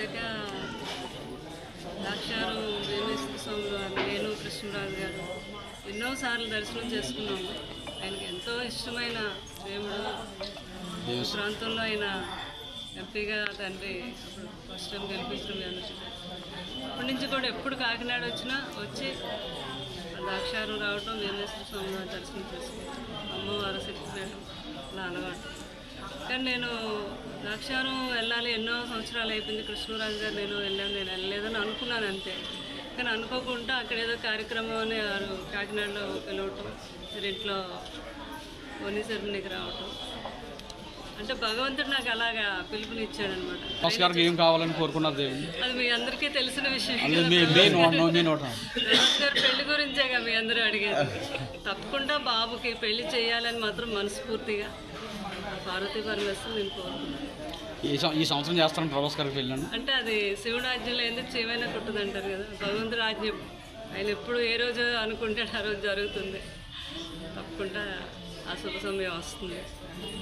ఇందాక ద్రాక్షారం వేమేశ్వర స్వామి వారు నేను కృష్ణరాజు గారు ఎన్నోసార్లు దర్శనం చేసుకున్నాము. ఆయనకి ఎంతో ఇష్టమైన దేవుడు. ప్రాంతంలో ఆయన ఎంపీగా తండ్రి అప్పుడు ఫస్ట్ టైం గెలిపించడం అప్పటి నుంచి కూడా ఎప్పుడు కాకినాడ వచ్చినా వచ్చి ద్రాక్షారం రావటం, వేమేశ్వర స్వామి వారి దర్శనం చేసుకోవడం, అమ్మవారు శక్తిపీఠం అలా అలవాటు. కానీ నేను ద్రాక్షారం వెళ్ళాలి, ఎన్నో సంవత్సరాలు అయిపోయింది. కృష్ణరాజు గారు నేను వెళ్ళలేదని అనుకున్నాను అంతే. కానీ అనుకోకుండా అక్కడ ఏదో కార్యక్రమం అని కాకినాడలో పిలవటం, ఇంట్లో ఓని సెరమనీకి రావటం, అంటే భగవంతుడు నాకు అలాగా పిలుపునిచ్చాడు అనమాట. నమస్కారం. ఏం కావాలని కోరుకున్నారు దేవుని? అది మీ అందరికీ తెలిసిన విషయం. నమస్కారం. పెళ్లి గురించేగా మీ అందరూ అడిగేది. తప్పకుండా బాబుకి పెళ్లి చేయాలని మాత్రం మనస్ఫూర్తిగా పార్వతీ పరమేశ్వరం నేను కోరుకున్నాను. ఈ సంవత్సరం చేస్తాను ప్రభాస్ గారికి వెళ్ళాను అంటే అది శివుడు ఆజ్ఞలో ఎందుకు చేయమైనా కుట్టదు అంటారు కదా. భగవంతుడు ఆజ్ఞ ఆయన ఎప్పుడు ఏ రోజు అనుకుంటే ఆ రోజు జరుగుతుంది. తప్పకుండా ఆ శుభ సమయం వస్తుంది.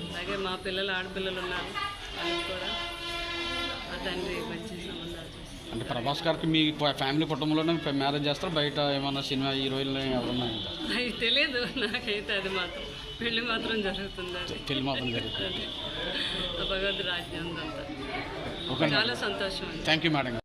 అలాగే మా పిల్లలు ఆడపిల్లలు ఉన్నారు, వాళ్ళకి కూడా ఆ తండ్రి మంచి సంబంధాలు చేస్తారు. అంటే ప్రభాస్ గారికి మీ ఫ్యామిలీ కుటుంబంలోనే మ్యారేజ్ చేస్తారు, బయట ఏమన్నా సినిమా హీరోయిన్లు ఎవరన్నా? అది తెలియదు నాకైతే. అది మాత్రం పెళ్లి మాత్రం జరుగుతుంది. అది పెళ్లి మాత్రం జరుగుతుంది. భగవంతుడి ఆజ్ఞ ఉందంతా. చాలా సంతోషం. Thank you madam.